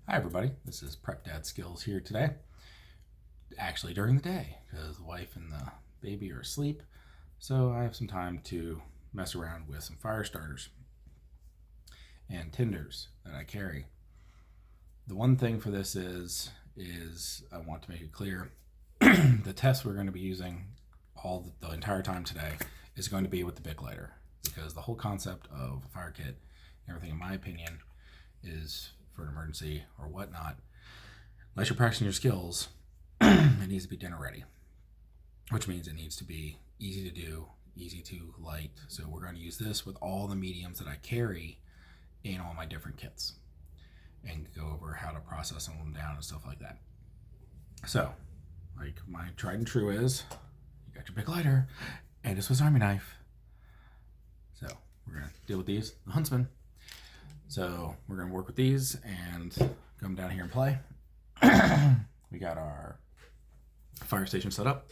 Hi everybody, this is Prep Dad Skills here today. Actually during the day, because the wife and the baby are asleep, so I have some time to mess around with some fire starters and tinders that I carry. The one thing for this is I want to make it clear, the test we're going to be using the entire time today is going to be with the Bic lighter, because the whole concept of a fire kit and everything, in my opinion, is for an emergency or whatnot. Unless you're practicing your skills, it needs to be dinner ready, which means it needs to be easy to do, easy to light. So we're going to use this with all the mediums that I carry in all my different kits and go over how to process them down and stuff like that. So, like my tried and true is, you got your Bic lighter and a Swiss Army knife. So we're going to deal with these, the Huntsman. So we're going to work with these and come down here and play. We got our fire station set up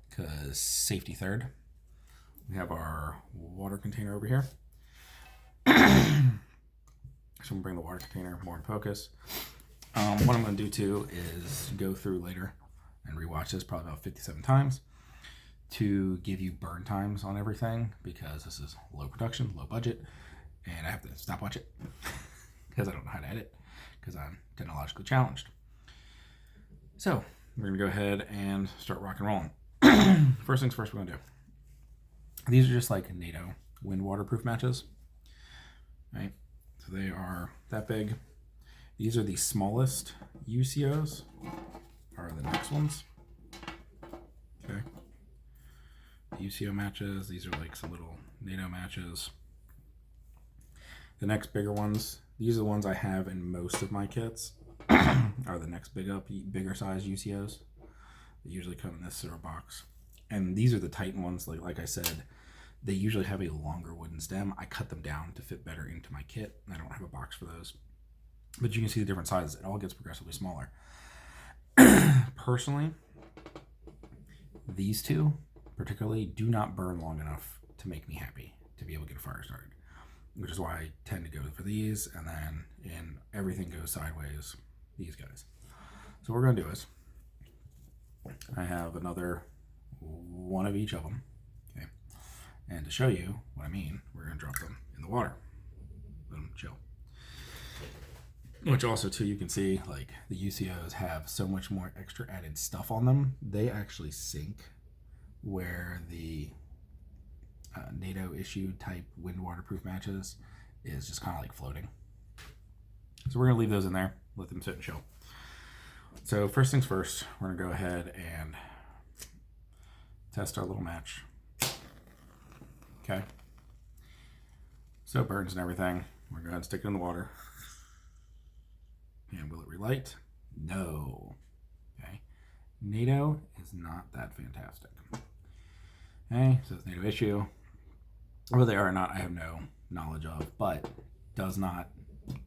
because safety third. We have our water container over here. So we'll bring the water container more in focus. What I'm going to do too is go through later and rewatch this probably about 57 times to give you burn times on everything, because this is low production, low budget, and I have to stopwatch it because I don't know how to edit because I'm technologically challenged. So we're going to go ahead and start rock and rolling. First things first, we're going to do, these are just like NATO wind waterproof matches, right? So they are that big. These are the smallest UCOs, are the next ones. Okay. The UCO matches, these are like some little NATO matches. The next bigger ones, these are the ones I have in most of my kits, are the next bigger size UCOs. They usually come in this sort of box. And these are the Titan ones, like I said, they usually have a longer wooden stem. I cut them down to fit better into my kit. I don't have a box for those. But you can see the different sizes. It all gets progressively smaller. Personally, these two particularly do not burn long enough to make me happy to be able to get a fire started, which is why I tend to go for these, and then in everything goes sideways, these guys. So what we're going to do is, I have another one of each of them, okay? And to show you what I mean, we're going to drop them in the water. Let them chill. Which also too, you can see like the UCOs have so much more extra added stuff on them. They actually sink, where the NATO issued type wind waterproof matches is just kind of like floating. So we're going to leave those in there, let them sit and chill. So first things first, we're going to go ahead and test our little match. Okay. So it burns and everything. We're going to go ahead and stick it in the water. And will it relight? No. Okay. NATO is not that fantastic. Okay, so it's NATO issue. Whether they are or not, I have no knowledge of, but does not,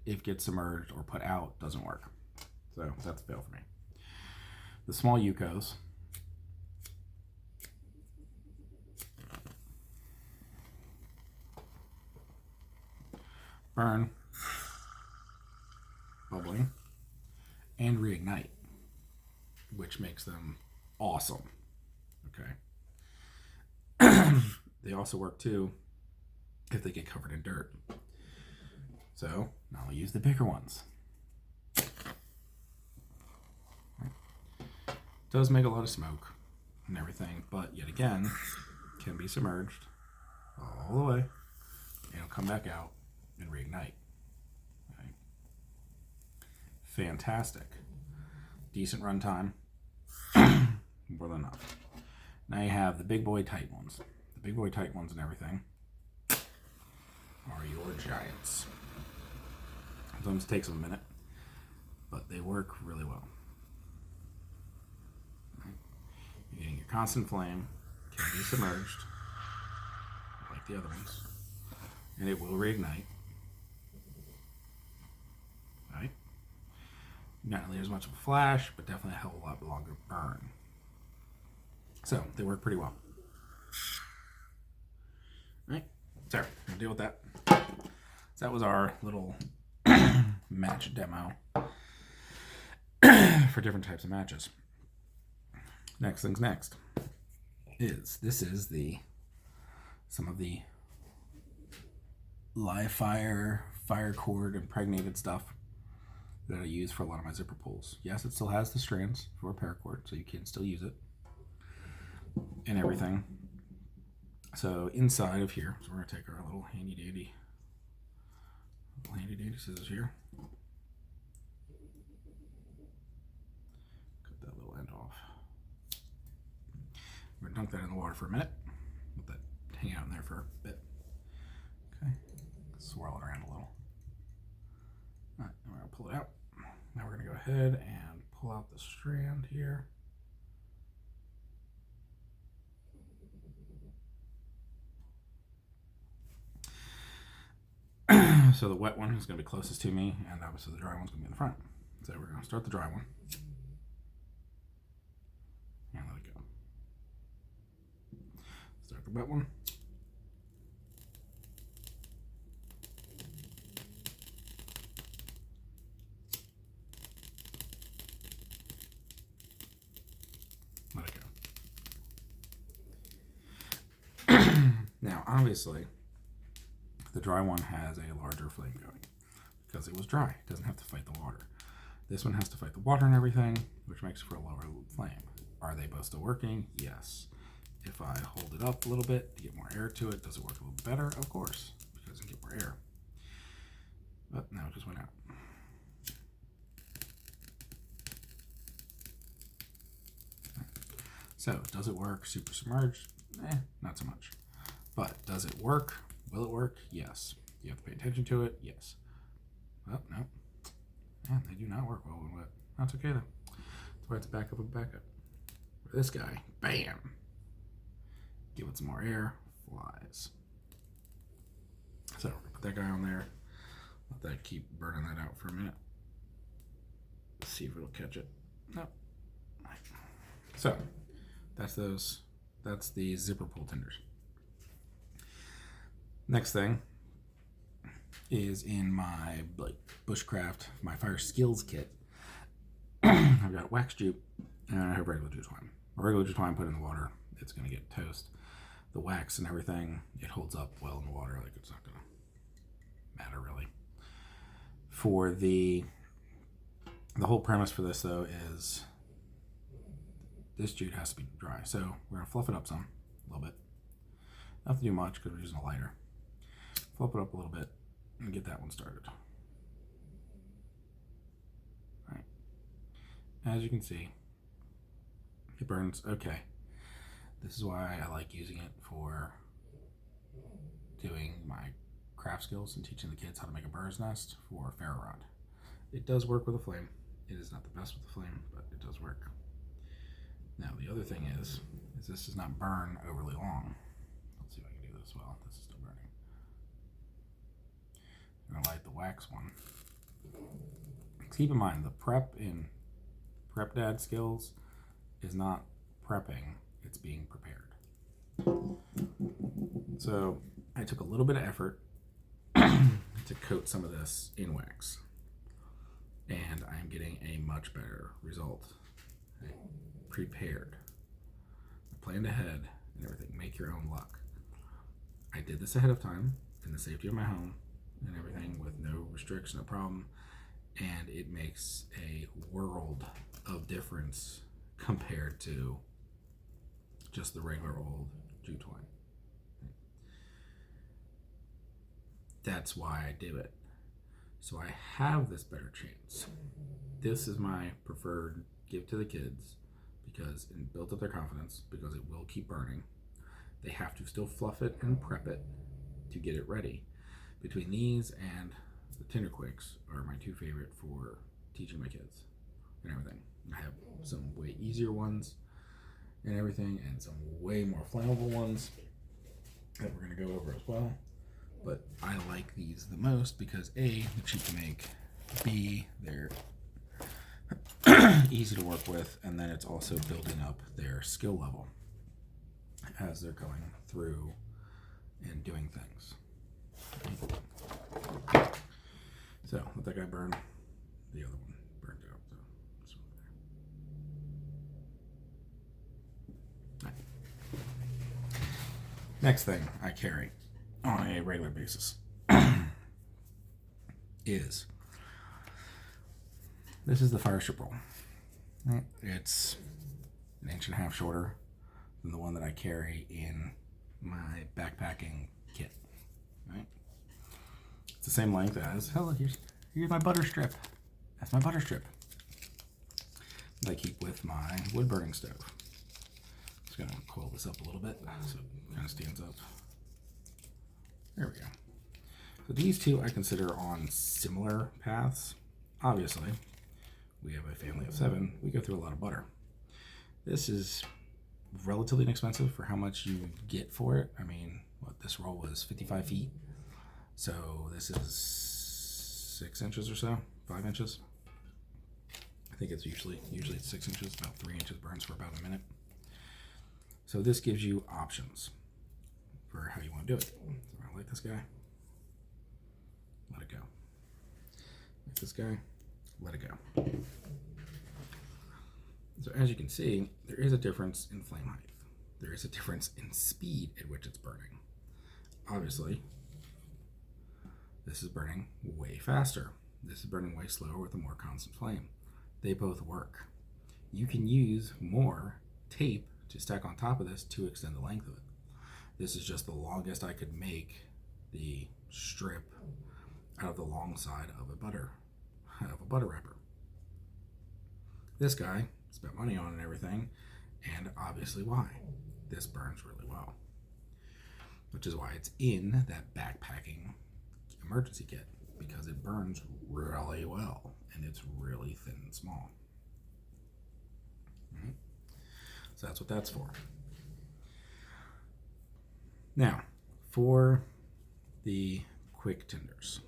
if it gets submerged or put out, doesn't work. So that's a fail for me. The small UCOs, burn, bubbling, and reignite, which makes them awesome. Okay. They also work too if they get covered in dirt. So now I'll use the bigger ones. Does make a lot of smoke and everything, but yet again, can be submerged all the way, and it'll come back out and reignite. Okay. Fantastic. Decent runtime. More than enough. Now you have the big boy tight ones. The big boy tight ones and everything are your giants. Sometimes it takes them a minute, but they work really well. Right. You're getting your constant flame, can be submerged, like the other ones, and it will reignite. Right? Not nearly as much of a flash, but definitely a hell of a lot longer burn. So they work pretty well. Right? So we'll deal with that. So that was our little match demo. for different types of matches. Next thing's next is some of the live fire cord impregnated stuff that I use for a lot of my zipper pulls. Yes, it still has the strands for a paracord, so you can still use it and everything. So inside of here, so we're going to take our little handy dandy scissors here. Cut that little end off. We're going to dunk that in the water for a minute. Let that hang out in there for a bit. Okay. Swirl it around a little. All right, we're going to pull it out. Now we're going to go ahead and pull out the strand here. So the wet one is going to be closest to me, and obviously the dry one's going to be in the front. So we're going to start the dry one. And let it go. Start the wet one. Let it go. Now, obviously, the dry one has a larger flame going because it was dry. It doesn't have to fight the water. This one has to fight the water and everything, which makes for a lower flame. Are they both still working? Yes. If I hold it up a little bit to get more air to it, does it work a little bit better? Of course, because I get more air. But now it just went out. So, does it work super submerged? Not so much. But does it work? Will it work? Yes. You have to pay attention to it? Yes. Well, no. Man, they do not work well when wet. That's okay though. That's why it's backup and backup. For this guy, bam! Give it some more air, flies. So, we're gonna put that guy on there. Let that keep burning that out for a minute. Let's see if it'll catch it. No. Right. So, that's the zipper pull tinders. Next thing is in my bushcraft, my fire skills kit. I've got wax jute and I have regular jute twine. Regular jute twine put in the water, it's going to get toast. The wax and everything, it holds up well in the water, like it's not going to matter really. For the whole premise for this though is this jute has to be dry. So we're going to fluff it up some, a little bit. Not to do much because we're using a lighter. Fluff it up a little bit and get that one started. All right. As you can see, it burns okay. This is why I like using it for doing my craft skills and teaching the kids how to make a bird's nest for ferro rod. It does work with a flame. It is not the best with the flame, but it does work. Now the other thing is this does not burn overly long. Let's see if I can do this well. This is still burning. I'm gonna light the wax one. Keep in mind the prep in Prep Dad skills is not prepping, it's being prepared. So I took a little bit of effort to coat some of this in wax, and I'm getting a much better result. Prepared. I planned ahead and everything. Make your own luck. I did this ahead of time in the safety of my home and everything with no restriction, no problem, and it makes a world of difference compared to just the regular old jute twine. That's why I do it. So I have this better chance. This is my preferred give to the kids because it built up their confidence, because it will keep burning. They have to still fluff it and prep it to get it ready. Between these and the Tinder Quakes are my two favorite for teaching my kids and everything. I have some way easier ones and everything, and some way more flammable ones that we're going to go over as well. But I like these the most because A, they're cheap to make, B, they're easy to work with, and then it's also building up their skill level as they're going through and doing things. So let that guy burn. The other one burned out, so let's Next thing I carry on a regular basis is this is the fire strip roll. It's an inch and a half shorter than the one that I carry in my backpacking kit. Right? It's the same length as, hello, here's my butter strip. That's my butter strip that I keep with my wood burning stove. Just gonna coil this up a little bit so it kind of stands up. There we go. So these two I consider on similar paths. Obviously, we have a family of 7. We go through a lot of butter. This is relatively inexpensive for how much you get for it. I mean, what, this roll was 55 feet. So this is 6 inches or so, 5 inches. I think it's usually it's 6 inches, about 3 inches burns for about a minute. So this gives you options for how you want to do it. So I light this guy, let it go. Light this guy, let it go. So as you can see, there is a difference in flame height. There is a difference in speed at which it's burning. Obviously, this is burning way faster. This is burning way slower with a more constant flame. They both work. You can use more tape to stack on top of this to extend the length of it. This is just the longest I could make the strip out of the long side of a butter wrapper. This guy spent money on and everything, and obviously why. This burns really well, which is why it's in that backpacking emergency kit, because it burns really well and it's really thin and small. Right? So that's what that's for. Now, for the quick tinders,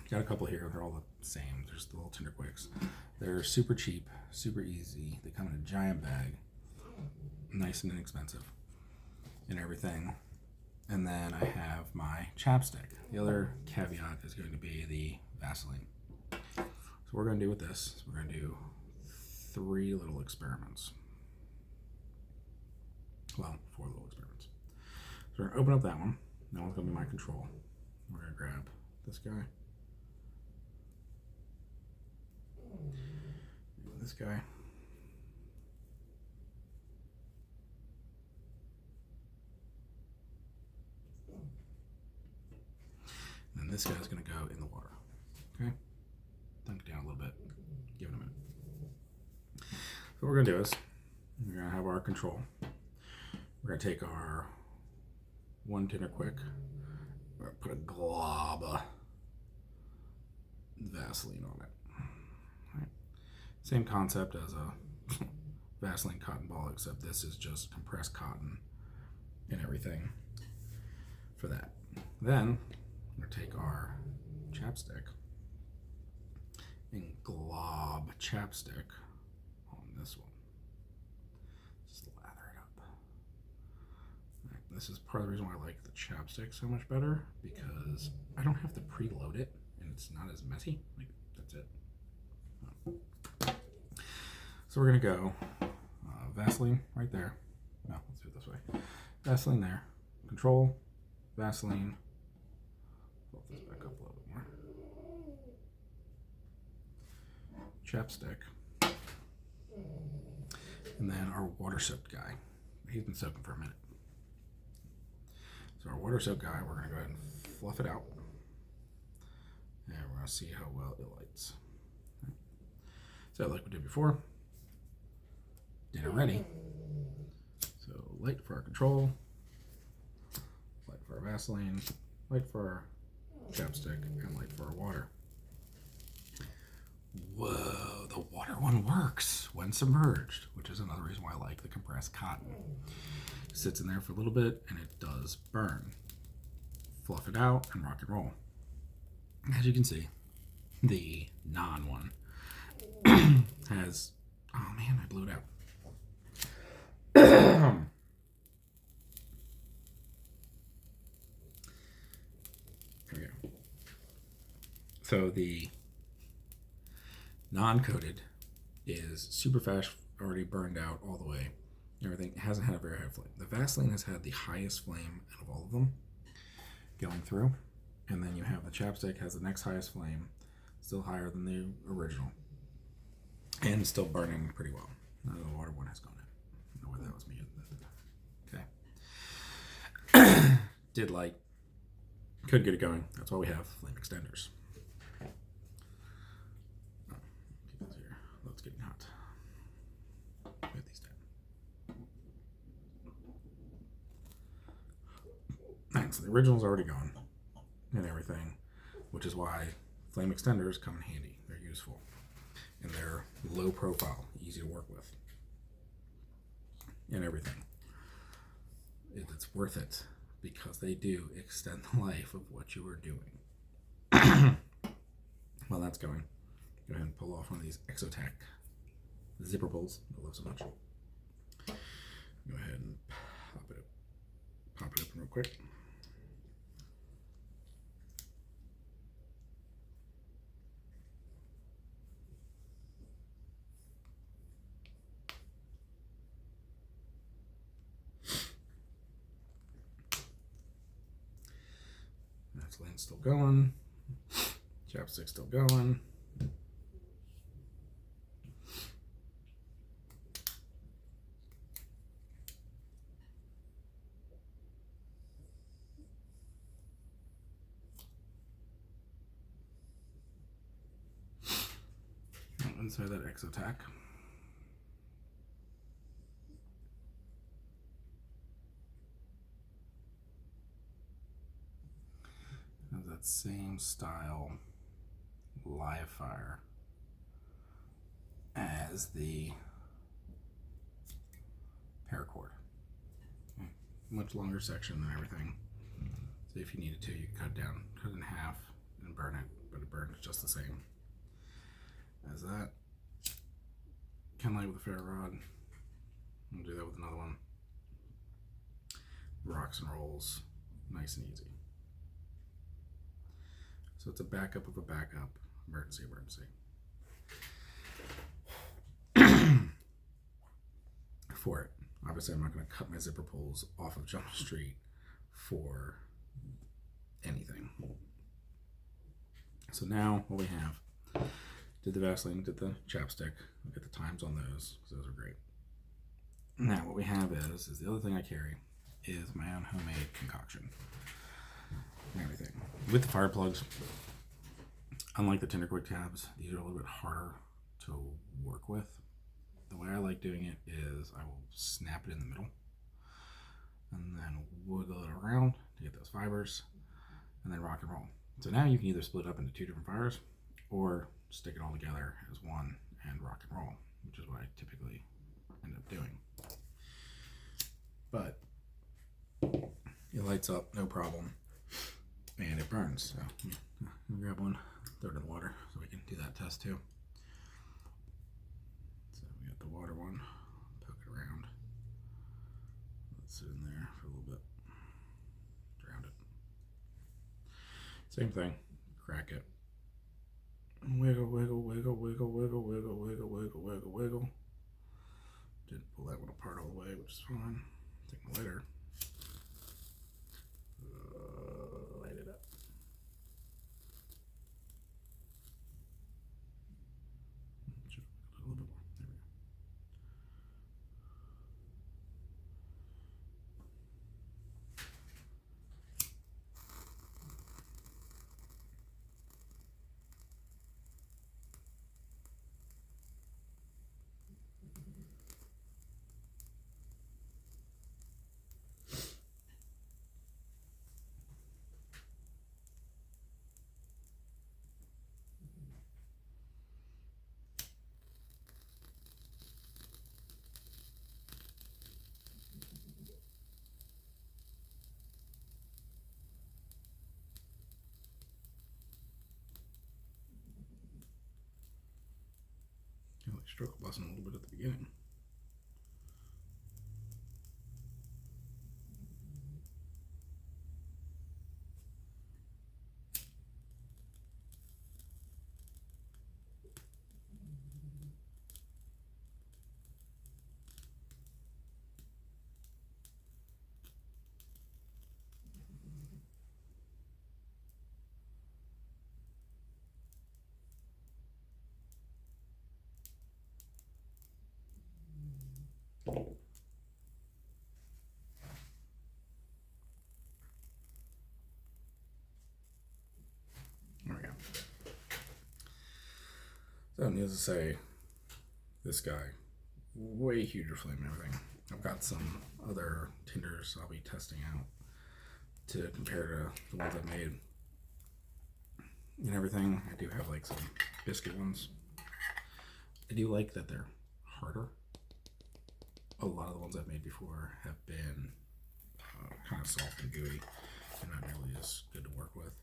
got a couple here. They're all the same. There's the little tinder quicks. They're super cheap, super easy. They come in a giant bag, nice and inexpensive and everything. And then I have my chapstick. The other caveat is going to be the Vasaline. So what we're going to do with this is we're going to do 3 little experiments. Well, 4 little experiments. So we're going to open up that one. That one's going to be my control. We're going to grab this guy. This guy. And then this guy's going to go in the water. Okay? Dunk it down a little bit. Give it a minute. So what we're going to do is we're going to have our control. We're going to take our 1 tinder quick. We're going to put a glob of Vaseline on it. Right. Same concept as a Vaseline cotton ball, except this is just compressed cotton and everything for that. Then we're going to take our chapstick and glob chapstick on this one. Just lather it up. Right. This is part of the reason why I like the chapstick so much better, because I don't have to preload it and it's not as messy. Like, that's it. So we're going to go Vaseline right there. No, let's do it this way. Vaseline there. Control, Vaseline. Pull this back up a little bit more. Chapstick. And then our water soaked guy. He's been soaking for a minute. So our water soaked guy, we're going to go ahead and fluff it out. And we're going to see how well it lights. So like we did before, dinner ready. So light for our control, light for our Vaseline, light for our chapstick, and light for our water. Whoa, the water one works when submerged, which is another reason why I like the compressed cotton. It sits in there for a little bit and it does burn. Fluff it out and rock and roll. As you can see, the non one has, oh man, I blew it out. There we go. So the non-coated is super fast, already burned out all the way. everything. It hasn't had a very high flame. The Vasaline has had the highest flame out of all of them going through. And then you have the Chapstick has the next highest flame, still higher than the original, and still burning pretty well. Now the water one has gone in. I don't know whether that was me. Okay. Did light. Could get it going. That's why we have flame extenders. Oh, keep this here. Oh, it's getting hot. Get these down. And so the original's already gone and everything, which is why flame extenders come in handy. They're useful. And they're low profile, easy to work with. And everything. It's worth it because they do extend the life of what you are doing. While that's going, go ahead and pull off one of these Exotac zipper pulls I love so much. Go ahead and pop it open real quick. Vasaline's still going. Chapstick's still going. Inside that Exotac. Has that same style live fire as the Paracord. Much longer section and everything. So if you needed to, you could cut it in half and burn it, but it burns just the same as that. Can light with a ferro rod. I'll do that with another one. Rocks and rolls, nice and easy. So it's a backup of a backup. Emergency. For it. Obviously, I'm not going to cut my zipper pulls off of Jump Street for anything. So now what we have, did the Vasaline, did the Chapstick. Look at the times on those, because those are great. Now what we have is the other thing I carry is my own homemade concoction and everything. With the fire plugs, unlike the Tinder Quick tabs, these are a little bit harder to work with. The way I like doing it is I will snap it in the middle and then wiggle it around to get those fibers and then rock and roll. So now you can either split it up into two different fires or stick it all together as one and rock and roll, which is what I typically end up doing. But it lights up, no problem, and it burns. So grab one, throw it in the water so we can do that test too. So we got the water one, poke it around, let it sit in there for a little bit, drown it. Same thing, crack it. Wiggle. Didn't pull that one apart all the way, which is fine. Take my lighter. Light it up. A little bit more. There we go. Like stroke busting a little bit at the beginning. So needless to say, this guy, way huger flame and everything. I've got some other tinders I'll be testing out to compare to the ones I've made and everything. I do have like some biscuit ones. I do like that they're harder. A lot of the ones I've made before have been kind of soft and gooey and not nearly as good to work with.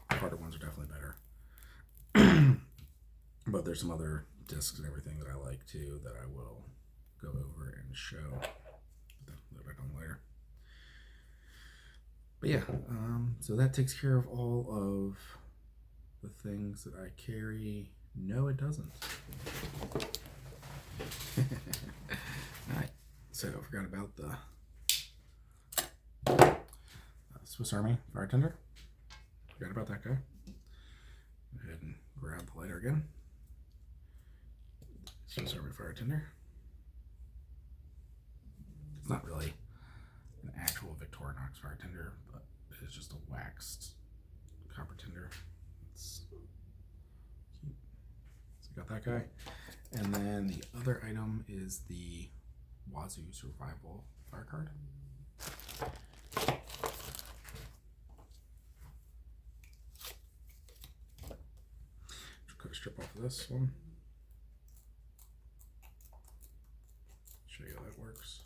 The harder ones are definitely better. But there's some other discs and everything that I like too that I will go over and show a little bit on later. But yeah, so that takes care of all of the things that I carry. No, it doesn't. Alright, so I forgot about the Swiss Army Fire Tinder. Forgot about that guy. Go ahead and grab the lighter again. Swiss Army Fire Tinder. It's not really an actual Victorinox fire tinder, but it's just a waxed copper tinder. It's cute. So got that guy. And then the other item is the Wazoo Survival Paracord. Just cut a strip off of this one. Show you how that works.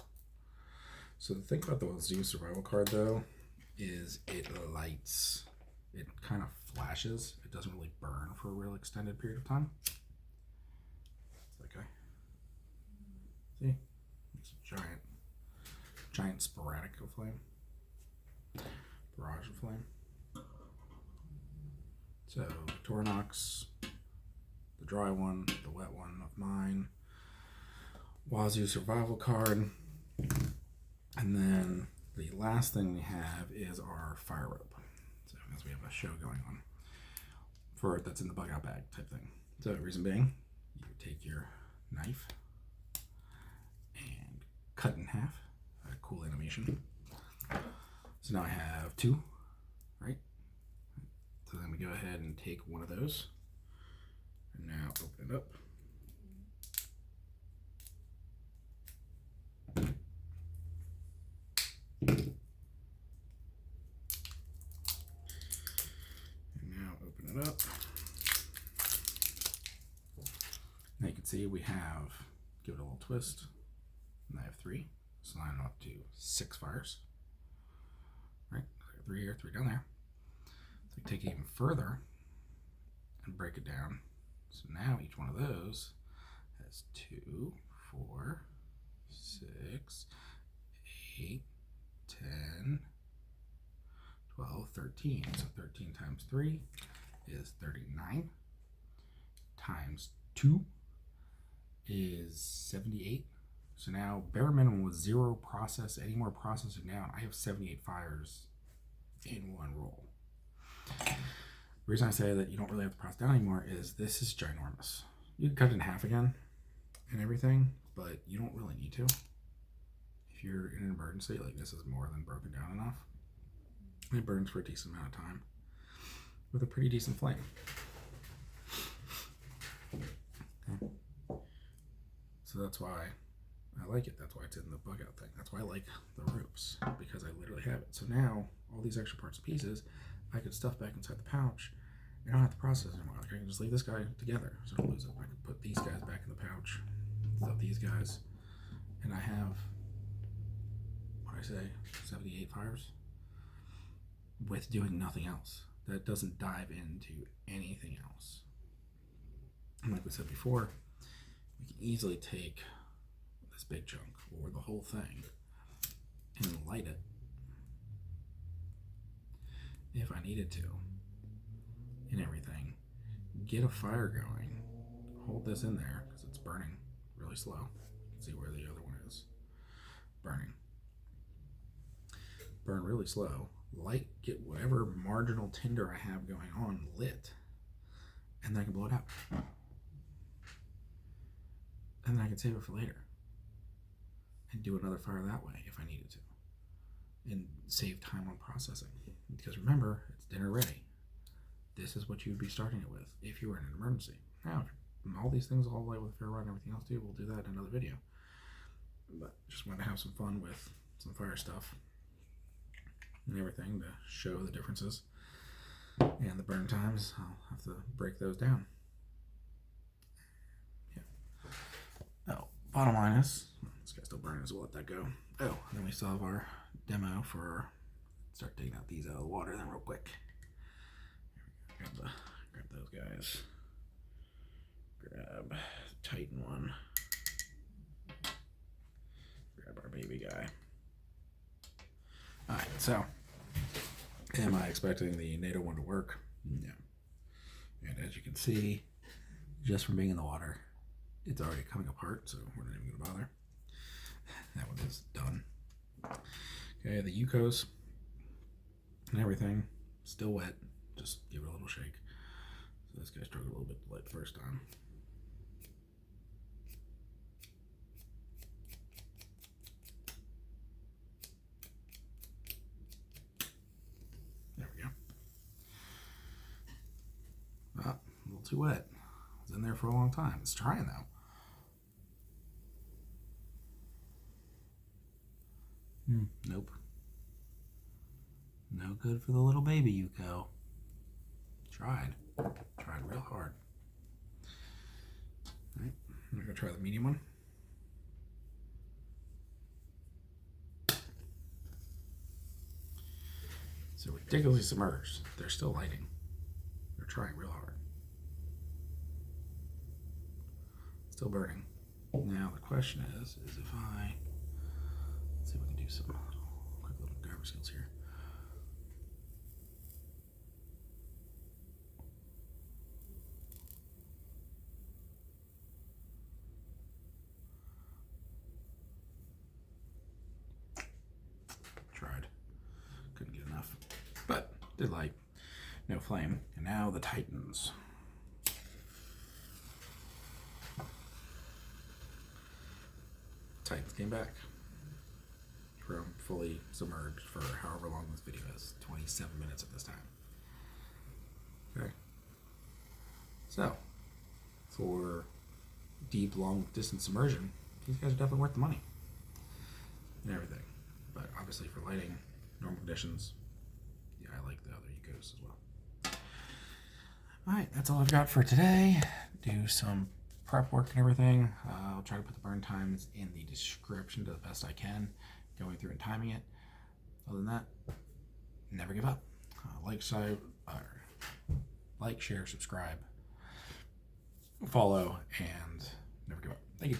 So the thing about the Wazoo Survival card though is it lights, it kind of flashes. It doesn't really burn for a real extended period of time. That guy. See? It's a giant sporadic of flame. Barrage of flame. So Victorinox, the dry one, the wet one of mine, Wazoo Survival card, and then the last thing we have is our fire rope. So as we have a show going on for that's in the bug out bag type thing. So reason being, you take your knife and cut in half. A cool animation. So now I have two, right? So then we go ahead and take one of those and now open it up. And now open it up. Now you can see we have, give it a little twist, and I have three. So now I'm up to 6 fires. Right, 3 here, 3 down there. So we take it even further and break it down. So now each one of those has 2, 4, 6, 8, 10, 12, 13. So 13 times 3 is 39. Times 2 is 78. So now bare minimum with 0 process, any more processing down, I have 78 fires in one roll. The reason I say that you don't really have to process down anymore is this is ginormous. You can cut it in half again and everything, but you don't really need to. If you're in an emergency, like this is more than broken down enough. And it burns for a decent amount of time with a pretty decent flame. Okay. So that's why I like it. That's why it's in the bug out thing. That's why I like the ropes, because I literally have it. So now all these extra parts and pieces I could stuff back inside the pouch. I don't have to process anymore. Like I can just leave this guy together so I don't lose it. I can put these guys back in the pouch, stuff these guys, and I have, what did I say, 78 fires with doing nothing else. That doesn't dive into anything else. And like we said before, we can easily take this big chunk or the whole thing and light it if I needed to and everything. Get a fire going, hold this in there because it's burning really slow. You can see where the other one is burning. Burn really slow, light, get whatever marginal tinder I have going on lit, and then I can blow it out. And then I can save it for later and do another fire that way if I needed to, and save time on processing. Because remember, it's dinner ready. This is what you would be starting it with if you were in an emergency. Now, if all these things all light with fair rod and everything else too. We'll do that in another video. But just want to have some fun with some fire stuff and everything to show the differences and the burn times. I'll have to break those down. Yeah. Oh, bottom line is, this guy's still burning, so we'll let that go. Oh, and then we still have our demo for, start taking out these out of the water then real quick. Grab those guys. Grab the Titan one. Grab our baby guy. Alright, so am I expecting the NATO one to work? No. And as you can see, just from being in the water, it's already coming apart, so we're not even going to bother. That one is done. Okay, the Yukos and everything, still wet. Just give it a little shake. So this guy struggled a little bit to light the first time. There we go. Ah, a little too wet. It's in there for a long time. It's trying though. Nope. No good for the little baby Yuko. Tried real hard. All right, I'm gonna try the medium one. So ridiculously submerged. They're still lighting. They're trying real hard. Still burning. Now the question is if I, let's see if we can do some quick little diver skills here. Tried. Couldn't get enough. But did light. No flame. And now the Titans. Titans came back from fully submerged for however long this video is, 27 minutes at this time. Okay. So, for deep, long distance submersion, these guys are definitely worth the money and everything. But obviously for lighting, normal conditions, yeah, I like the other Yukos as well. Alright, that's all I've got for today. Do some prep work and everything. I'll try to put the burn times in the description to the best I can, going through and timing it. Other than that, never give up. Like, share, subscribe, follow, and never give up. Thank you.